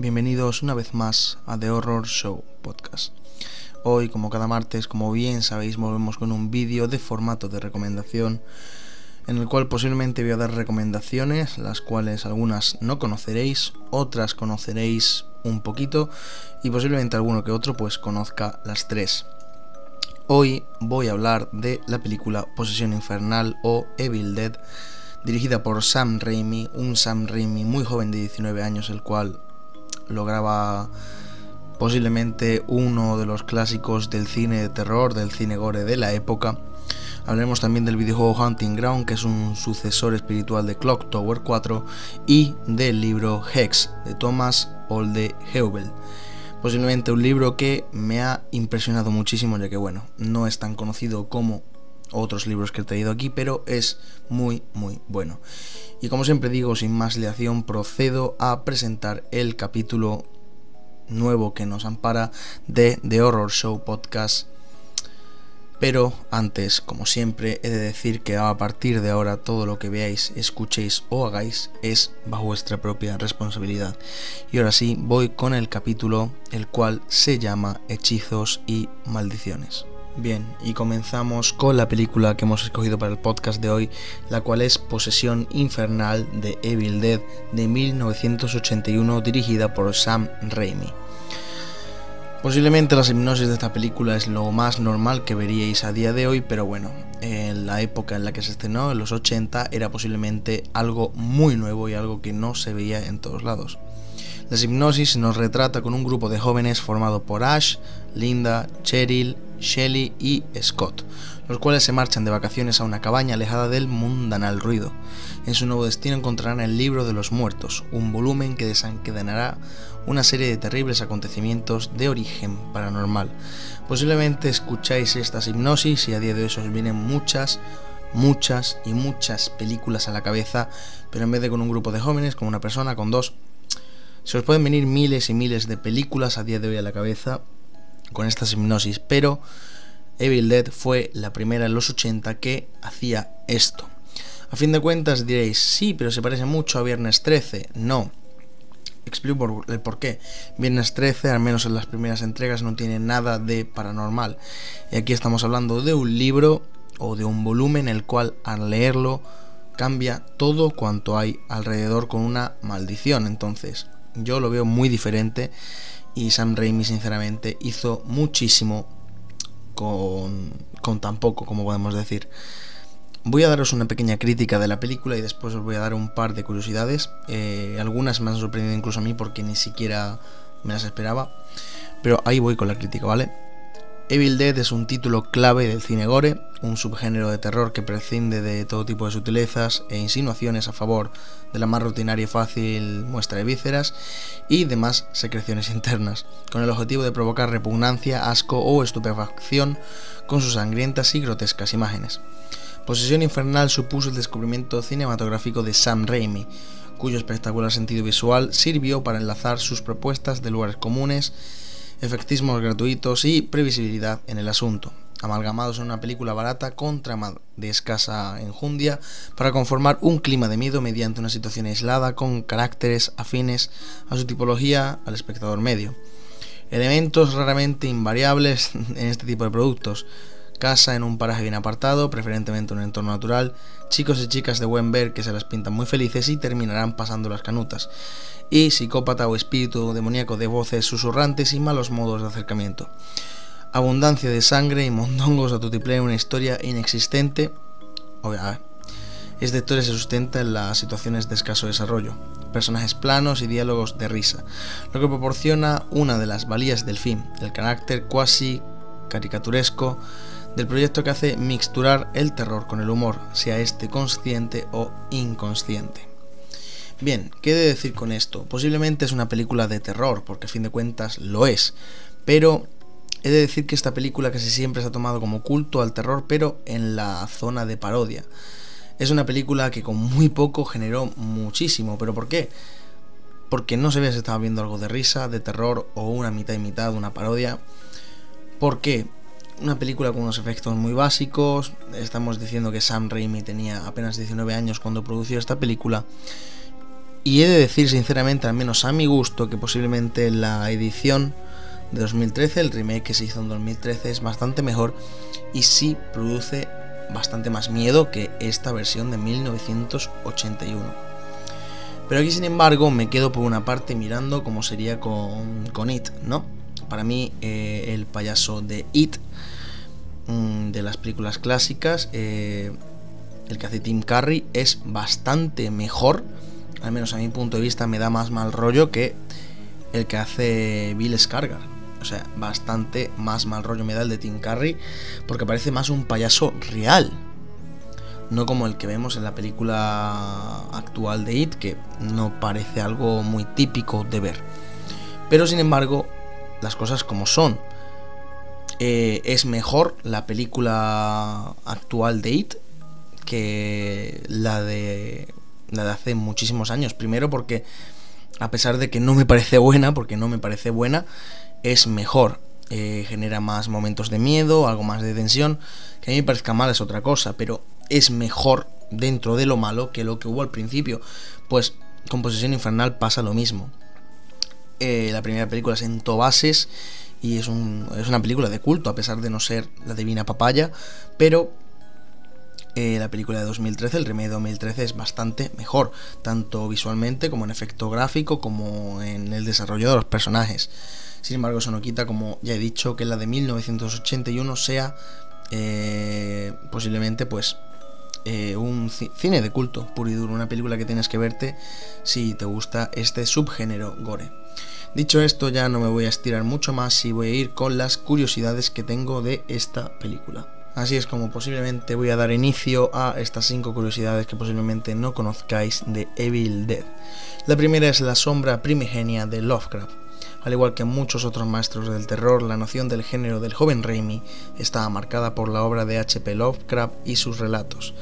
bienvenidos una vez más a The Horror Show Podcast. Hoy, como cada martes, como bien sabéis, volvemos con un vídeo de formato de recomendación, en el cual posiblemente voy a dar recomendaciones, las cuales algunas no conoceréis, otras conoceréis un poquito y posiblemente alguno que otro pues conozca las tres. Hoy voy a hablar de la película Posesión Infernal o Evil Dead, dirigida por Sam Raimi, un Sam Raimi muy joven de 19 años, el cual lograba posiblemente uno de los clásicos del cine de terror, del cine gore de la época. Hablaremos también del videojuego Hunting Ground, que es un sucesor espiritual de Clock Tower 4, y del libro Hex, de Thomas Oldeheubel. Posiblemente un libro que me ha impresionado muchísimo, ya que bueno, no es tan conocido como otros libros que he traído aquí, pero es muy bueno. Y como siempre digo, sin más dilación, procedo a presentar el capítulo nuevo que nos ampara de The Horror Show Podcast. Pero antes, como siempre, he de decir que a partir de ahora todo lo que veáis, escuchéis o hagáis es bajo vuestra propia responsabilidad. Y ahora sí, voy con el capítulo, el cual se llama Hechizos y Maldiciones. Bien, y comenzamos con la película que hemos escogido para el podcast de hoy, la cual es Posesión Infernal de Evil Dead de 1981, dirigida por Sam Raimi. Posiblemente la hipnosis de esta película es lo más normal que veríais a día de hoy, pero bueno, en la época en la que se estrenó, en los 80, era posiblemente algo muy nuevo y algo que no se veía en todos lados. La hipnosis nos retrata con un grupo de jóvenes formado por Ash, Linda, Cheryl, Shelly y Scott, los cuales se marchan de vacaciones a una cabaña alejada del mundanal ruido. En su nuevo destino encontrarán el Libro de los Muertos, un volumen que desencadenará una serie de terribles acontecimientos de origen paranormal. Posiblemente escucháis estas hipnosis y a día de hoy os vienen muchas películas a la cabeza, pero en vez de con un grupo de jóvenes, con una persona, con dos, se os pueden venir miles y miles de películas a día de hoy a la cabeza con estas hipnosis, pero Evil Dead fue la primera en los 80 que hacía esto. A fin de cuentas diréis, sí, pero se parece mucho a Viernes 13. No. Explico el por qué. Viernes 13, al menos en las primeras entregas, no tiene nada de paranormal. Y aquí estamos hablando de un libro o de un volumen el cual al leerlo cambia todo cuanto hay alrededor con una maldición. Entonces, yo lo veo muy diferente y Sam Raimi sinceramente hizo muchísimo con tan poco, como podemos decir. Voy a daros una pequeña crítica de la película y después os voy a dar un par de curiosidades. Algunas me han sorprendido incluso a mí porque ni siquiera me las esperaba. Pero ahí voy con la crítica, ¿vale? Evil Dead es un título clave del cine gore, un subgénero de terror que prescinde de todo tipo de sutilezas e insinuaciones a favor de la más rutinaria y fácil muestra de vísceras y demás secreciones internas, con el objetivo de provocar repugnancia, asco o estupefacción con sus sangrientas y grotescas imágenes. Posesión Infernal supuso el descubrimiento cinematográfico de Sam Raimi, cuyo espectacular sentido visual sirvió para enlazar sus propuestas de lugares comunes, efectismos gratuitos y previsibilidad en el asunto, amalgamados en una película barata con trama de escasa enjundia para conformar un clima de miedo mediante una situación aislada con caracteres afines a su tipología al espectador medio. Elementos raramente invariables en este tipo de productos: casa en un paraje bien apartado, preferentemente un entorno natural, chicos y chicas de buen ver que se las pintan muy felices y terminarán pasando las canutas, y psicópata o espíritu demoníaco de voces susurrantes y malos modos de acercamiento. Abundancia de sangre y mondongos a tutiplén, una historia inexistente. Esta historia se sustenta en las situaciones de escaso desarrollo, personajes planos y diálogos de risa, lo que proporciona una de las valías del film, el carácter cuasi caricaturesco del proyecto que hace mixturar el terror con el humor, sea este consciente o inconsciente. Bien, ¿qué he de decir con esto? Posiblemente es una película de terror, porque a fin de cuentas lo es, pero he de decir que esta película casi siempre se ha tomado como culto al terror, pero en la zona de parodia. Es una película que con muy poco generó muchísimo, ¿pero por qué? Porque no sabía si estaba viendo algo de risa, de terror o una mitad y mitad, una parodia. ¿Por qué? Una película con unos efectos muy básicos. Estamos diciendo que Sam Raimi tenía apenas 19 años cuando produjo esta película. Y he de decir sinceramente, al menos a mi gusto, que posiblemente la edición de 2013, el remake que se hizo en 2013, es bastante mejor y sí produce bastante más miedo que esta versión de 1981. Pero aquí, sin embargo, me quedo por una parte mirando cómo sería con It, ¿no? Para mí, el payaso de It, de las películas clásicas, el que hace Tim Curry, es bastante mejor, al menos a mi punto de vista, me da más mal rollo que el que hace Bill Skarsgård. O sea, bastante más mal rollo me da el de Tim Curry, porque parece más un payaso real, no como el que vemos en la película actual de It, que no parece algo muy típico de ver. Pero sin embargo, las cosas como son. Es mejor la película actual de It que la de hace muchísimos años. Primero porque, a pesar de que no me parece buena, es mejor. Genera más momentos de miedo, algo más de tensión. Que a mí me parezca mal es otra cosa, pero es mejor dentro de lo malo que lo que hubo al principio. Pues con Posesión Infernal pasa lo mismo. La primera película sentó bases y es una película de culto, a pesar de no ser la Divina Papaya, pero la película de 2013, el remake de 2013, es bastante mejor, tanto visualmente como en efecto gráfico, como en el desarrollo de los personajes. Sin embargo, eso no quita, como ya he dicho, que la de 1981 sea posiblemente pues un cine de culto puro y duro, una película que tienes que verte si te gusta este subgénero gore. Dicho esto, ya no me voy a estirar mucho más y voy a ir con las curiosidades que tengo de esta película. Así es como posiblemente voy a dar inicio a estas 5 curiosidades que posiblemente no conozcáis de Evil Dead. La primera es la sombra primigenia de Lovecraft. Al igual que muchos otros maestros del terror, la noción del género del joven Raimi estaba marcada por la obra de H.P. Lovecraft y sus relatos.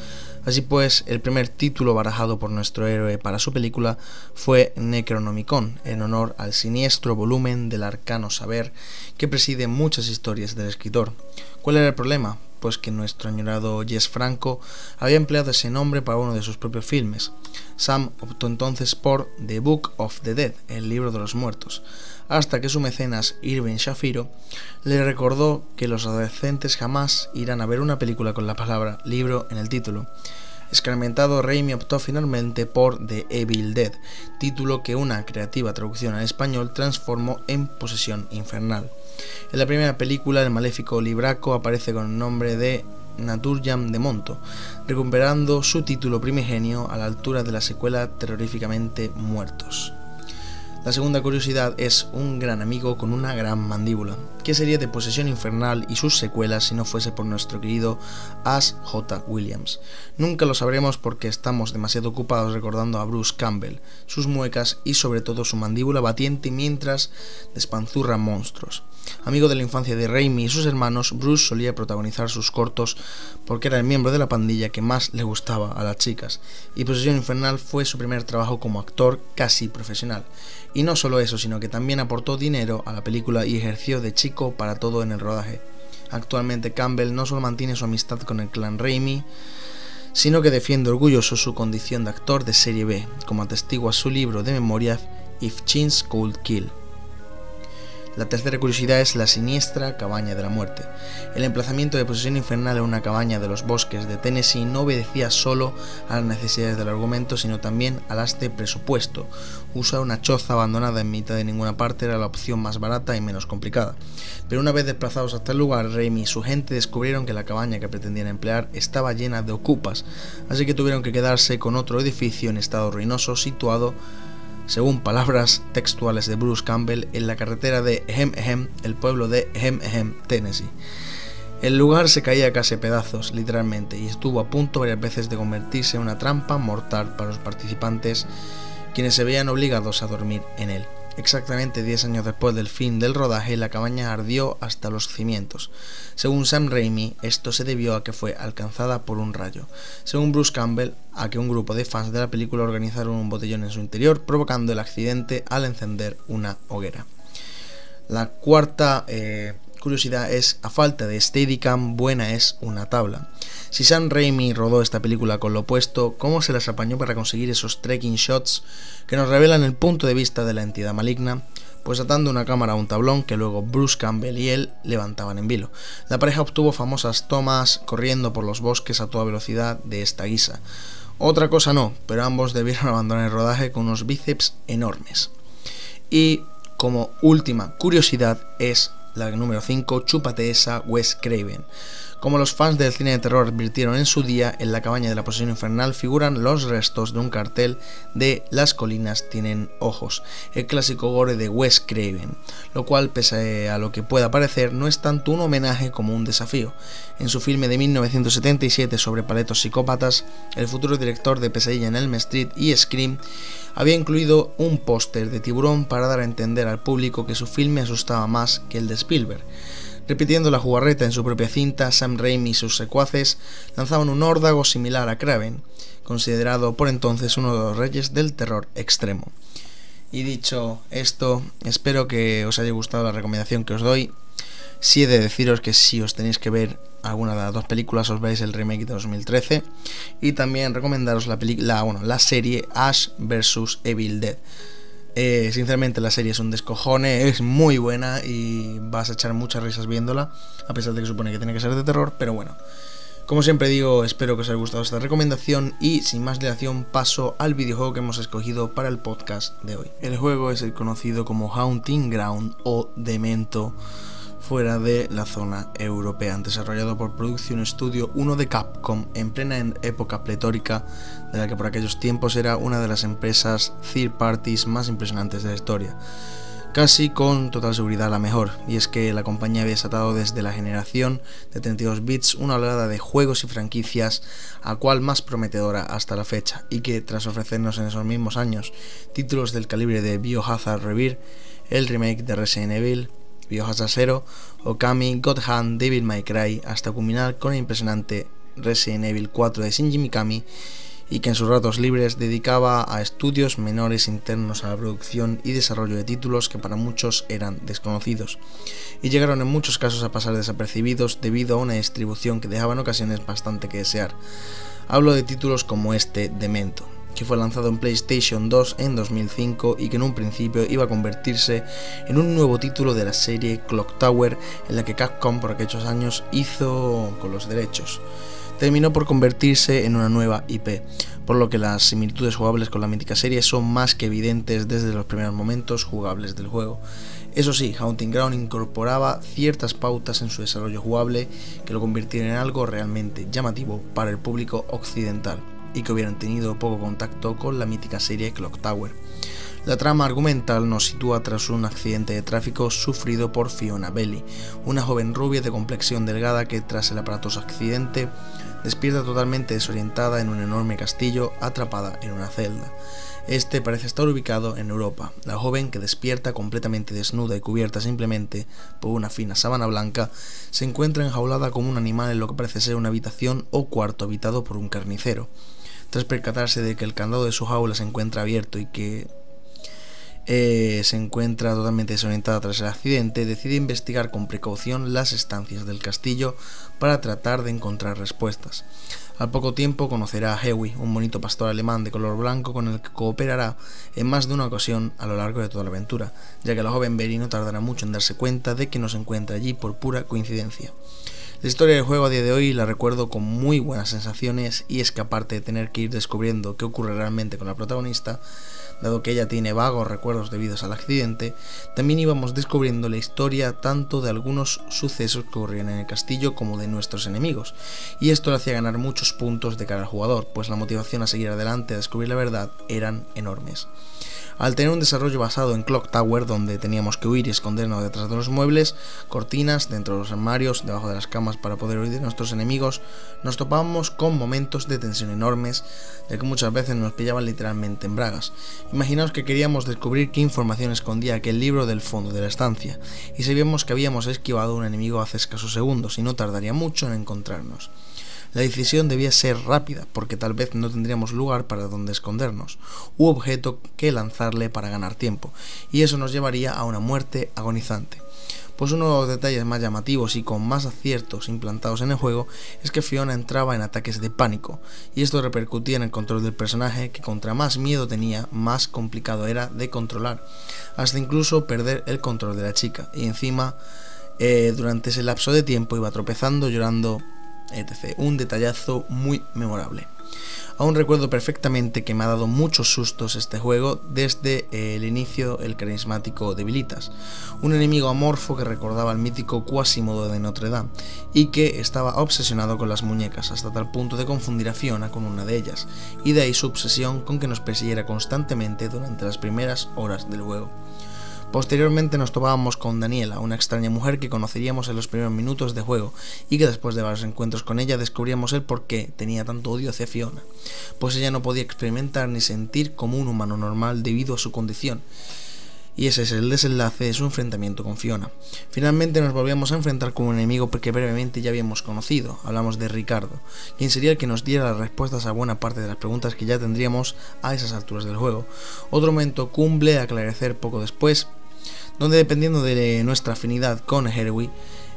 Así pues, el primer título barajado por nuestro héroe para su película fue Necronomicon, en honor al siniestro volumen del arcano saber que preside muchas historias del escritor. ¿Cuál era el problema? Pues que nuestro añorado Jess Franco había empleado ese nombre para uno de sus propios filmes. Sam optó entonces por The Book of the Dead, el libro de los muertos, hasta que su mecenas Irving Shapiro le recordó que los adolescentes jamás irán a ver una película con la palabra libro en el título. Escarmentado, Raimi optó finalmente por The Evil Dead, título que una creativa traducción al español transformó en Posesión Infernal. En la primera película, el maléfico Libraco aparece con el nombre de Naturjam de Monto, recuperando su título primigenio a la altura de la secuela terroríficamente Muertos. La segunda curiosidad es un gran amigo con una gran mandíbula. ¿Qué sería de Posesión Infernal y sus secuelas si no fuese por nuestro querido Ash J. Williams? Nunca lo sabremos porque estamos demasiado ocupados recordando a Bruce Campbell, sus muecas y sobre todo su mandíbula batiente mientras despanzurra monstruos. Amigo de la infancia de Raimi y sus hermanos, Bruce solía protagonizar sus cortos porque era el miembro de la pandilla que más le gustaba a las chicas, y Posesión Infernal fue su primer trabajo como actor casi profesional. Y no solo eso, sino que también aportó dinero a la película y ejerció de chico para todo en el rodaje. Actualmente Campbell no solo mantiene su amistad con el clan Raimi, sino que defiende orgulloso su condición de actor de serie B, como atestigua su libro de memorias If Chins Could Kill. La tercera curiosidad es la siniestra cabaña de la muerte. El emplazamiento de Posesión Infernal en una cabaña de los bosques de Tennessee no obedecía solo a las necesidades del argumento, sino también a las de presupuesto. Usar una choza abandonada en mitad de ninguna parte era la opción más barata y menos complicada. Pero una vez desplazados hasta el lugar, Raimi y su gente descubrieron que la cabaña que pretendían emplear estaba llena de ocupas, así que tuvieron que quedarse con otro edificio en estado ruinoso situado, según palabras textuales de Bruce Campbell, en la carretera de Ehem, el pueblo de Ehem, Tennessee. El lugar se caía casi a pedazos, literalmente, y estuvo a punto varias veces de convertirse en una trampa mortal para los participantes, quienes se veían obligados a dormir en él. Exactamente 10 años después del fin del rodaje, la cabaña ardió hasta los cimientos. Según Sam Raimi, esto se debió a que fue alcanzada por un rayo. Según Bruce Campbell, a que un grupo de fans de la película organizaron un botellón en su interior, provocando el accidente al encender una hoguera. La cuarta curiosidad es: a falta de Steadicam, buena es una tabla. Si Sam Raimi rodó esta película con lo opuesto, ¿cómo se las apañó para conseguir esos tracking shots que nos revelan el punto de vista de la entidad maligna? Pues atando una cámara a un tablón que luego Bruce Campbell y él levantaban en vilo. La pareja obtuvo famosas tomas corriendo por los bosques a toda velocidad de esta guisa. Otra cosa no, pero ambos debieron abandonar el rodaje con unos bíceps enormes. Y como última curiosidad es la número 5, chúpate esa, Wes Craven. Como los fans del cine de terror advirtieron en su día, en la cabaña de la posesión infernal figuran los restos de un cartel de Las colinas tienen ojos, el clásico gore de Wes Craven, lo cual, pese a lo que pueda parecer, no es tanto un homenaje como un desafío. En su filme de 1977 sobre paletos psicópatas, el futuro director de Pesadilla en Elm Street y Scream había incluido un póster de tiburón para dar a entender al público que su filme asustaba más que el de Spielberg. Repitiendo la jugarreta en su propia cinta, Sam Raimi y sus secuaces lanzaban un órdago similar a Craven, considerado por entonces uno de los reyes del terror extremo. Y dicho esto, espero que os haya gustado la recomendación que os doy. Sí he de deciros que si os tenéis que ver alguna de las dos películas, os veáis el remake de 2013, y también recomendaros la serie Ash vs Evil Dead. Sinceramente la serie es un descojone, es muy buena y vas a echar muchas risas viéndola, a pesar de que supone que tiene que ser de terror, pero bueno. Como siempre digo, espero que os haya gustado esta recomendación y sin más dilación paso al videojuego que hemos escogido para el podcast de hoy. El juego es el conocido como Haunting Ground o Demento, fuera de la zona europea, desarrollado por Production Studio 1 de Capcom en plena época pletórica de la que por aquellos tiempos era una de las empresas third parties más impresionantes de la historia, casi con total seguridad la mejor, y es que la compañía había desatado desde la generación de 32 bits una oleada de juegos y franquicias a cual más prometedora hasta la fecha, y que tras ofrecernos en esos mismos años títulos del calibre de Biohazard Rebirth, el remake de Resident Evil, Biohazard 0, Okami, God Hand, Devil May Cry, hasta culminar con el impresionante Resident Evil 4 de Shinji Mikami, y que en sus ratos libres dedicaba a estudios menores internos a la producción y desarrollo de títulos que para muchos eran desconocidos, y llegaron en muchos casos a pasar desapercibidos debido a una distribución que dejaba en ocasiones bastante que desear. Hablo de títulos como este Demento, que fue lanzado en PlayStation 2 en 2005 y que en un principio iba a convertirse en un nuevo título de la serie Clock Tower, en la que Capcom por aquellos años hizo con los derechos. Terminó por convertirse en una nueva IP, por lo que las similitudes jugables con la mítica serie son más que evidentes desde los primeros momentos jugables del juego. Eso sí, Haunting Ground incorporaba ciertas pautas en su desarrollo jugable que lo convirtieron en algo realmente llamativo para el público occidental, y que hubieran tenido poco contacto con la mítica serie Clock Tower. La trama argumental nos sitúa tras un accidente de tráfico sufrido por Fiona Belli, una joven rubia de complexión delgada que tras el aparatoso accidente despierta totalmente desorientada en un enorme castillo atrapada en una celda. Este parece estar ubicado en Europa. La joven, que despierta completamente desnuda y cubierta simplemente por una fina sábana blanca, se encuentra enjaulada como un animal en lo que parece ser una habitación o cuarto habitado por un carnicero. Tras percatarse de que el candado de su jaula se encuentra abierto y que se encuentra totalmente desorientada tras el accidente, decide investigar con precaución las estancias del castillo para tratar de encontrar respuestas. Al poco tiempo conocerá a Hewi, un bonito pastor alemán de color blanco con el que cooperará en más de una ocasión a lo largo de toda la aventura, ya que la joven Belli no tardará mucho en darse cuenta de que no se encuentra allí por pura coincidencia. La historia del juego a día de hoy la recuerdo con muy buenas sensaciones, y es que aparte de tener que ir descubriendo qué ocurre realmente con la protagonista, dado que ella tiene vagos recuerdos debidos al accidente, también íbamos descubriendo la historia tanto de algunos sucesos que ocurrían en el castillo como de nuestros enemigos, y esto le hacía ganar muchos puntos de cara al jugador, pues la motivación a seguir adelante a descubrir la verdad eran enormes. Al tener un desarrollo basado en Clock Tower, donde teníamos que huir y escondernos detrás de los muebles, cortinas, dentro de los armarios, debajo de las camas para poder huir de nuestros enemigos, nos topábamos con momentos de tensión enormes, ya que muchas veces nos pillaban literalmente en bragas. Imaginaos que queríamos descubrir qué información escondía aquel libro del fondo de la estancia, y sabíamos que habíamos esquivado a un enemigo hace escasos segundos y no tardaría mucho en encontrarnos. La decisión debía ser rápida, porque tal vez no tendríamos lugar para donde escondernos, u objeto que lanzarle para ganar tiempo, y eso nos llevaría a una muerte agonizante. Pues uno de los detalles más llamativos y con más aciertos implantados en el juego es que Fiona entraba en ataques de pánico, y esto repercutía en el control del personaje, que contra más miedo tenía, más complicado era de controlar, hasta incluso perder el control de la chica, y encima durante ese lapso de tiempo iba tropezando, llorando, etc. Un detallazo muy memorable. Aún recuerdo perfectamente que me ha dado muchos sustos este juego desde el inicio, el carismático Debilitas, un enemigo amorfo que recordaba al mítico Quasimodo de Notre Dame y que estaba obsesionado con las muñecas hasta tal punto de confundir a Fiona con una de ellas, y de ahí su obsesión con que nos persiguiera constantemente durante las primeras horas del juego. Posteriormente nos topábamos con Daniela, una extraña mujer que conoceríamos en los primeros minutos de juego y que después de varios encuentros con ella descubríamos el por qué tenía tanto odio hacia Fiona, pues ella no podía experimentar ni sentir como un humano normal debido a su condición. Y ese es el desenlace de su enfrentamiento con Fiona. Finalmente nos volvíamos a enfrentar con un enemigo que brevemente ya habíamos conocido, hablamos de Ricardo, quien sería el que nos diera las respuestas a buena parte de las preguntas que ya tendríamos a esas alturas del juego. Otro momento cumbre a aclarecer poco después, donde dependiendo de nuestra afinidad con Heroi,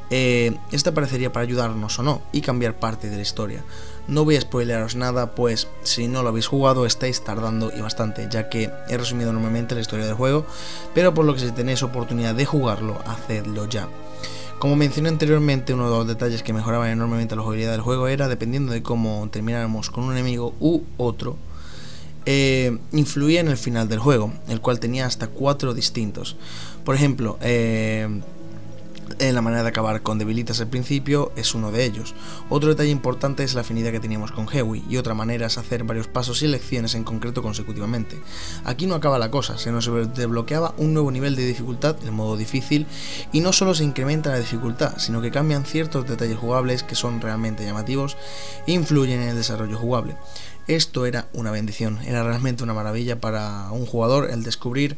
esta aparecería para ayudarnos o no y cambiar parte de la historia. No voy a spoilearos nada, pues si no lo habéis jugado estáis tardando y bastante, ya que he resumido enormemente la historia del juego, pero por lo que si tenéis oportunidad de jugarlo, hacedlo ya. Como mencioné anteriormente, uno de los detalles que mejoraban enormemente la jugabilidad del juego era, dependiendo de cómo termináramos con un enemigo u otro, influía en el final del juego, el cual tenía hasta 4 distintos. Por ejemplo, la manera de acabar con Debilitas al principio es uno de ellos. Otro detalle importante es la afinidad que teníamos con Hewie, y otra manera es hacer varios pasos y lecciones en concreto consecutivamente. Aquí no acaba la cosa, se nos desbloqueaba un nuevo nivel de dificultad, el modo difícil, y no solo se incrementa la dificultad, sino que cambian ciertos detalles jugables que son realmente llamativos e influyen en el desarrollo jugable. Esto era una bendición, era realmente una maravilla para un jugador el descubrir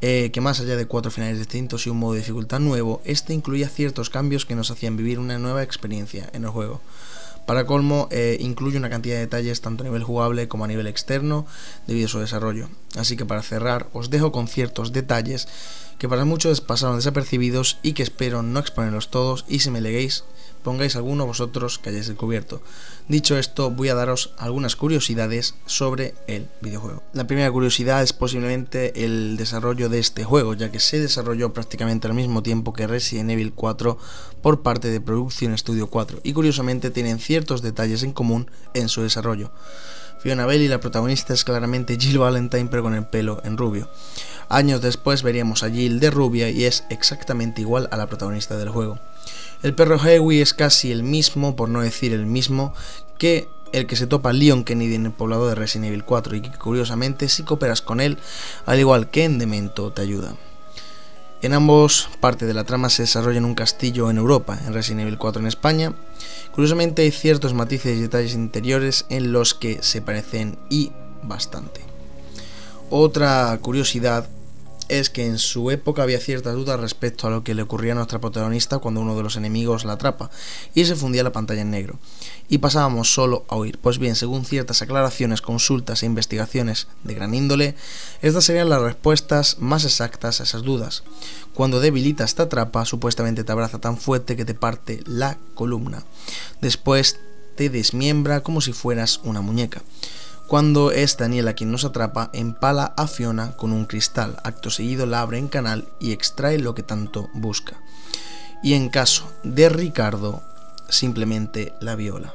que más allá de 4 finales distintos y un modo de dificultad nuevo, este incluía ciertos cambios que nos hacían vivir una nueva experiencia en el juego. Para colmo, incluye una cantidad de detalles tanto a nivel jugable como a nivel externo debido a su desarrollo. Así que para cerrar, os dejo con ciertos detalles que para muchos pasaron desapercibidos y que espero no exponerlos todos, y si me leguéis, pongáis alguno vosotros que hayáis descubierto. Dicho esto, voy a daros algunas curiosidades sobre el videojuego. La primera curiosidad es posiblemente el desarrollo de este juego, ya que se desarrolló prácticamente al mismo tiempo que Resident Evil 4 por parte de Production Studio 4, y curiosamente tienen ciertos detalles en común en su desarrollo. Fiona Bailey, la protagonista, es claramente Jill Valentine, pero con el pelo en rubio. Años después veríamos a Jill de rubia y es exactamente igual a la protagonista del juego. El perro Hewie es casi el mismo, por no decir el mismo, que el que se topa Leon Kennedy en el poblado de Resident Evil 4, y que curiosamente si cooperas con él, al igual que en Demento, te ayuda. En ambos, parte de la trama se desarrolla en un castillo en Europa, en Resident Evil 4 en España. Curiosamente hay ciertos matices y detalles interiores en los que se parecen y bastante. Otra curiosidad es que en su época había ciertas dudas respecto a lo que le ocurría a nuestra protagonista cuando uno de los enemigos la atrapa y se fundía la pantalla en negro y pasábamos solo a huir. Pues bien, según ciertas aclaraciones, consultas e investigaciones de gran índole, estas serían las respuestas más exactas a esas dudas. Cuando Debilitas te atrapa, supuestamente te abraza tan fuerte que te parte la columna. Después te desmiembra como si fueras una muñeca. Cuando es Daniela quien nos atrapa, empala a Fiona con un cristal, acto seguido la abre en canal y extrae lo que tanto busca. Y en caso de Ricardo, simplemente la viola.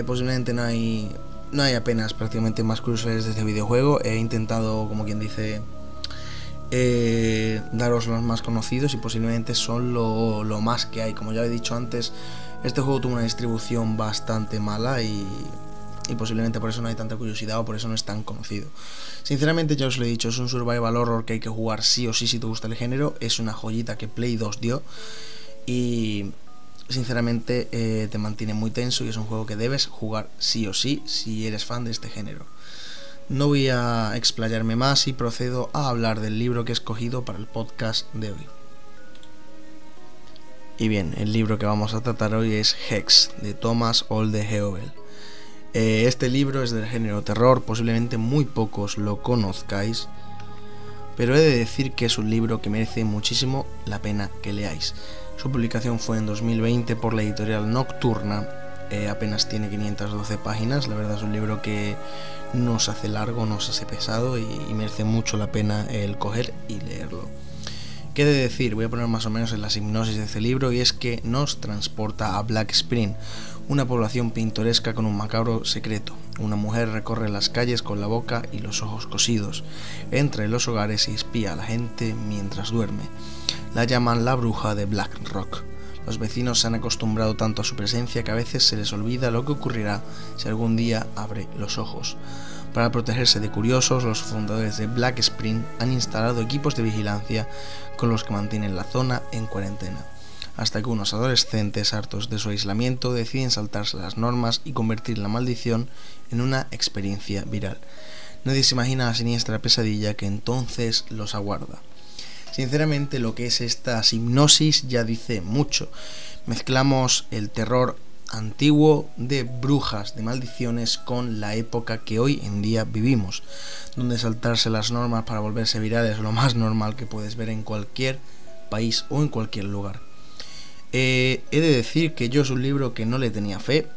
Posiblemente no hay apenas prácticamente más curiosidades de este videojuego. He intentado, como quien dice, daros los más conocidos y posiblemente son lo más que hay. Como ya he dicho antes, este juego tuvo una distribución bastante mala y posiblemente por eso no hay tanta curiosidad o por eso no es tan conocido. Sinceramente, ya os lo he dicho, es un survival horror que hay que jugar sí o sí si te gusta el género. Es una joyita que Play 2 dio y sinceramente te mantiene muy tenso, y es un juego que debes jugar sí o sí si eres fan de este género. No voy a explayarme más y procedo a hablar del libro que he escogido para el podcast de hoy. Y bien, el libro que vamos a tratar hoy es Hex, de Thomas Oldeheubel. Este libro es del género terror, posiblemente muy pocos lo conozcáis, pero he de decir que es un libro que merece muchísimo la pena que leáis. Su publicación fue en 2020 por la editorial Nocturna. Apenas tiene 512 páginas. La verdad es un libro que no se hace largo, no se hace pesado y merece mucho la pena el coger y leerlo. ¿Qué he de decir? Voy a poner más o menos en la hipnosis de este libro, y es que nos transporta a Black Spring, una población pintoresca con un macabro secreto. Una mujer recorre las calles con la boca y los ojos cosidos, entra en los hogares y espía a la gente mientras duerme. La llaman la bruja de Black Rock. Los vecinos se han acostumbrado tanto a su presencia que a veces se les olvida lo que ocurrirá si algún día abre los ojos. Para protegerse de curiosos, los fundadores de Black Spring han instalado equipos de vigilancia con los que mantienen la zona en cuarentena, hasta que unos adolescentes hartos de su aislamiento deciden saltarse las normas y convertir la maldición en una experiencia viral. Nadie se imagina la siniestra pesadilla que entonces los aguarda. Sinceramente, lo que es esta hipnosis ya dice mucho. Mezclamos el terror antiguo de brujas, de maldiciones, con la época que hoy en día vivimos, donde saltarse las normas para volverse viral es lo más normal que puedes ver en cualquier país o en cualquier lugar. He de decir que yo es un libro que no le tenía fe,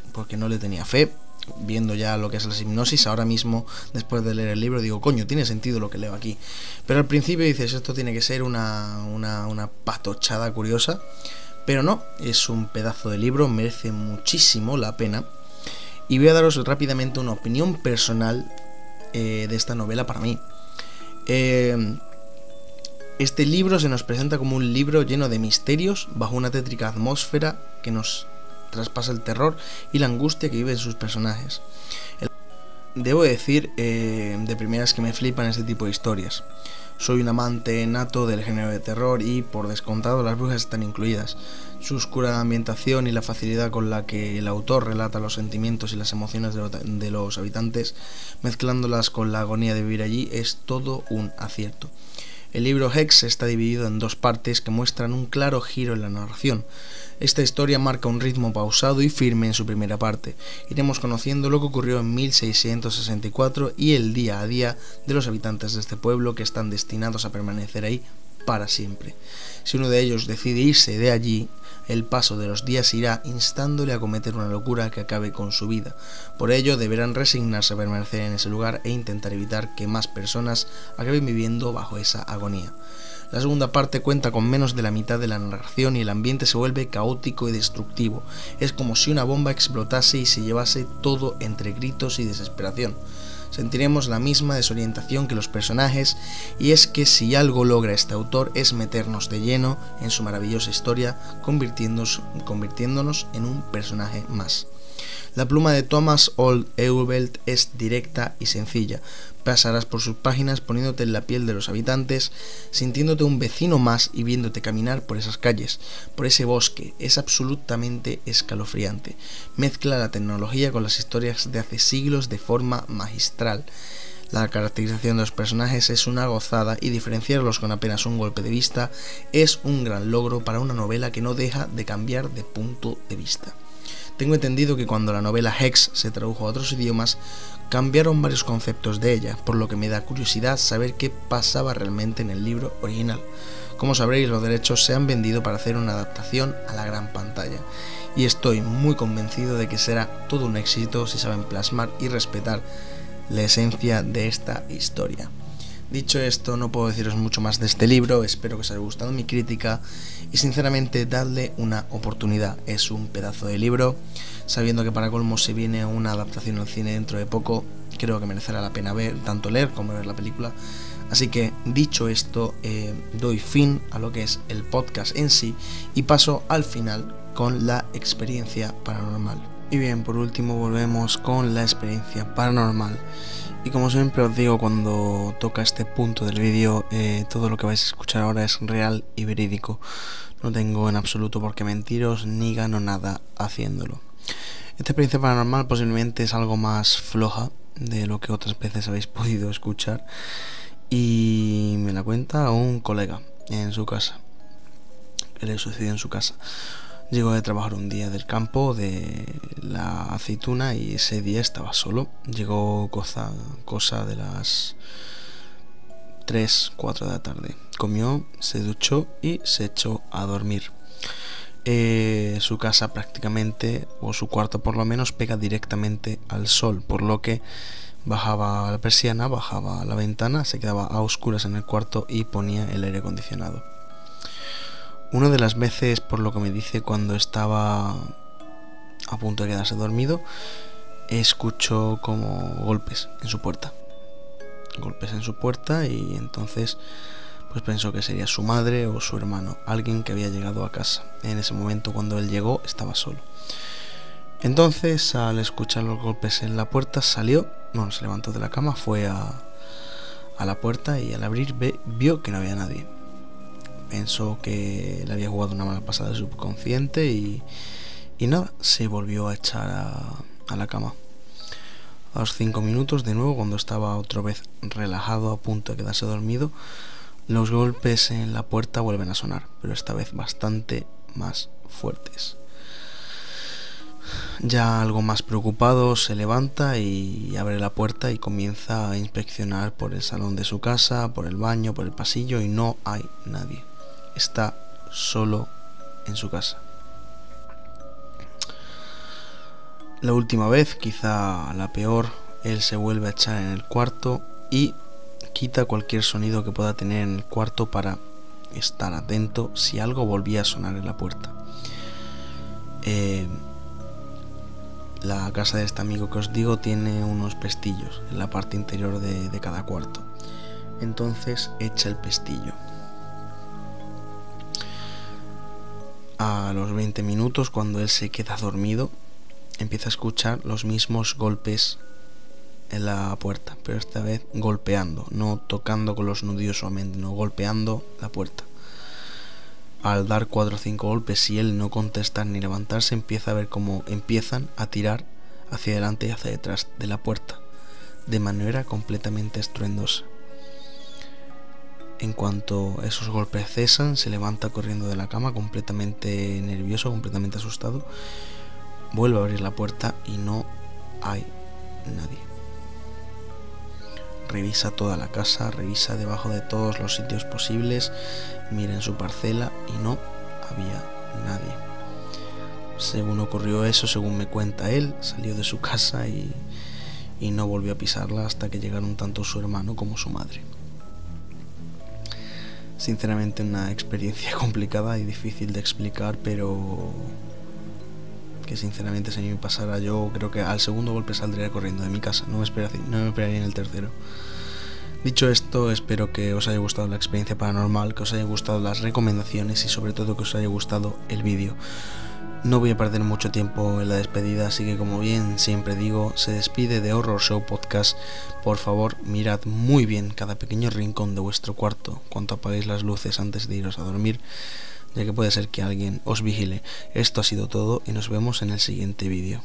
viendo ya lo que es la hipnosis. Ahora mismo, después de leer el libro, digo, coño, tiene sentido lo que leo aquí. Pero al principio dices, esto tiene que ser una patochada curiosa. Pero no, es un pedazo de libro, merece muchísimo la pena. Y voy a daros rápidamente una opinión personal de esta novela para mí. Este libro se nos presenta como un libro lleno de misterios, bajo una tétrica atmósfera que nos traspasa el terror y la angustia que viven sus personajes. Debo decir de primeras que me flipan este tipo de historias. Soy un amante nato del género de terror y, por descontado, las brujas están incluidas. Su oscura ambientación y la facilidad con la que el autor relata los sentimientos y las emociones de los habitantes, mezclándolas con la agonía de vivir allí, es todo un acierto. El libro Hex está dividido en dos partes que muestran un claro giro en la narración. Esta historia marca un ritmo pausado y firme en su primera parte. Iremos conociendo lo que ocurrió en 1664 y el día a día de los habitantes de este pueblo, que están destinados a permanecer ahí para siempre. Si uno de ellos decide irse de allí, el paso de los días irá instándole a cometer una locura que acabe con su vida. Por ello deberán resignarse a permanecer en ese lugar e intentar evitar que más personas acaben viviendo bajo esa agonía. La segunda parte cuenta con menos de la mitad de la narración y el ambiente se vuelve caótico y destructivo. Es como si una bomba explotase y se llevase todo entre gritos y desesperación. Sentiremos la misma desorientación que los personajes, y es que si algo logra este autor es meternos de lleno en su maravillosa historia, convirtiéndonos en un personaje más. La pluma de Thomas Old Eubelt es directa y sencilla. Pasarás por sus páginas poniéndote en la piel de los habitantes, sintiéndote un vecino más y viéndote caminar por esas calles, por ese bosque. Es absolutamente escalofriante. Mezcla la tecnología con las historias de hace siglos de forma magistral. La caracterización de los personajes es una gozada y diferenciarlos con apenas un golpe de vista es un gran logro para una novela que no deja de cambiar de punto de vista. Tengo entendido que cuando la novela Hex se tradujo a otros idiomas, cambiaron varios conceptos de ella, por lo que me da curiosidad saber qué pasaba realmente en el libro original. Como sabréis, los derechos se han vendido para hacer una adaptación a la gran pantalla, y estoy muy convencido de que será todo un éxito si saben plasmar y respetar la esencia de esta historia. Dicho esto, no puedo deciros mucho más de este libro. Espero que os haya gustado mi crítica y sinceramente dadle una oportunidad. Es un pedazo de libro, sabiendo que para colmo se viene una adaptación al cine dentro de poco. Creo que merecerá la pena tanto leer como ver la película. Así que, dicho esto, doy fin a lo que es el podcast en sí y paso al final con la experiencia paranormal. Y bien, por último volvemos con la experiencia paranormal. Y como siempre os digo cuando toca este punto del vídeo, todo lo que vais a escuchar ahora es real y verídico. No tengo en absoluto por qué mentiros ni gano nada haciéndolo. Esta experiencia paranormal posiblemente es algo más floja de lo que otras veces habéis podido escuchar. Y me la cuenta un colega en su casa, que le sucedió en su casa. Llegó de trabajar un día del campo de la aceituna y ese día estaba solo. Llegó cosa de las 3, 4 de la tarde. Comió, se duchó y se echó a dormir. Su casa prácticamente, o su cuarto por lo menos, pega directamente al sol, por lo que bajaba la persiana, bajaba la ventana, se quedaba a oscuras en el cuarto y ponía el aire acondicionado. Una de las veces, por lo que me dice, cuando estaba a punto de quedarse dormido, escuchó como golpes en su puerta. Y entonces pues pensó que sería su madre o su hermano, alguien que había llegado a casa. En ese momento, cuando él llegó, estaba solo. Entonces, al escuchar los golpes en la puerta, se levantó de la cama, fue a la puerta y al abrir vio que no había nadie. Pensó que le había jugado una mala pasada de subconsciente y nada, se volvió a echar a la cama. A los 5 minutos, de nuevo, cuando estaba otra vez relajado, a punto de quedarse dormido, los golpes en la puerta vuelven a sonar, pero esta vez bastante más fuertes. Ya algo más preocupado, se levanta y abre la puerta y comienza a inspeccionar por el salón de su casa, por el baño, por el pasillo, y no hay nadie. Está solo en su casa. La última vez, quizá la peor, él se vuelve a echar en el cuarto y quita cualquier sonido que pueda tener en el cuarto para estar atento si algo volvía a sonar en la puerta. La casa de este amigo que os digo tiene unos pestillos en la parte interior de cada cuarto. Entonces echa el pestillo. A los 20 minutos, cuando él se queda dormido, empieza a escuchar los mismos golpes en la puerta, pero esta vez golpeando, no tocando con los nudillos solamente, no, golpeando la puerta. Al dar 4 o 5 golpes y él no contestar ni levantarse, empieza a ver cómo empiezan a tirar hacia adelante y hacia detrás de la puerta de manera completamente estruendosa. En cuanto esos golpes cesan, se levanta corriendo de la cama, completamente nervioso, completamente asustado. Vuelve a abrir la puerta y no hay nadie. Revisa toda la casa, revisa debajo de todos los sitios posibles, mira en su parcela y no había nadie. Según ocurrió eso, según me cuenta él, salió de su casa y no volvió a pisarla hasta que llegaron tanto su hermano como su madre. Sinceramente, una experiencia complicada y difícil de explicar, pero que sinceramente, si a mí me pasara, yo creo que al segundo golpe saldría corriendo de mi casa, no me esperaría en el tercero. Dicho esto, espero que os haya gustado la experiencia paranormal, que os haya gustado las recomendaciones y sobre todo que os haya gustado el vídeo. No voy a perder mucho tiempo en la despedida, así que, como bien siempre digo, se despide de Horror Show Podcast. Por favor, mirad muy bien cada pequeño rincón de vuestro cuarto cuando apaguéis las luces antes de iros a dormir, ya que puede ser que alguien os vigile. Esto ha sido todo y nos vemos en el siguiente vídeo.